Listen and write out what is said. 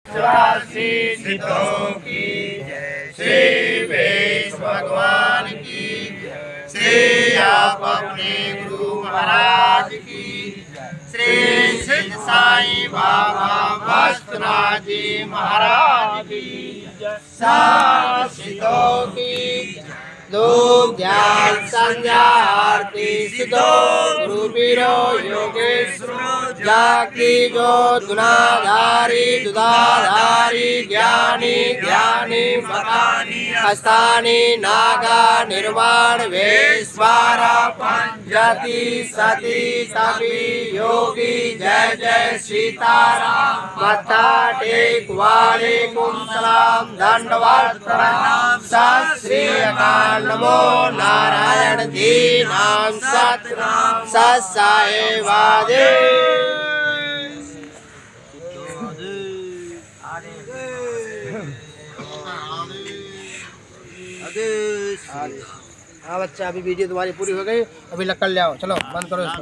सिद्धों की जय, श्री वेश भगवान की जय, श्री आप अपने गुरु महाराज की, श्री सिद्ध साईं बाबा मस्तनाथ जी महाराज की जय, सिद्धों की जय। धूप ध्यान संध्या आरती सिद्धो गुरु पीरो योगेश्वरो जाकी जो दुनाधारी दुधाधारी ज्ञानी ज्ञानी मकानी हस्तानी नागा निर्वाण वेश्वारा पंचती सती तपी योगी जय जय सीताराम मत्था टेक वालेकुम सलाम दंडवत प्रणाम सत श्री अकाल नमो नारायण जी नाम सतनाम सत साई वादे हाँ बच्चा अभी वीडियो तुम्हारी पूरी हो गई अभी लग कर ले आओ चलो बंद करो इसको।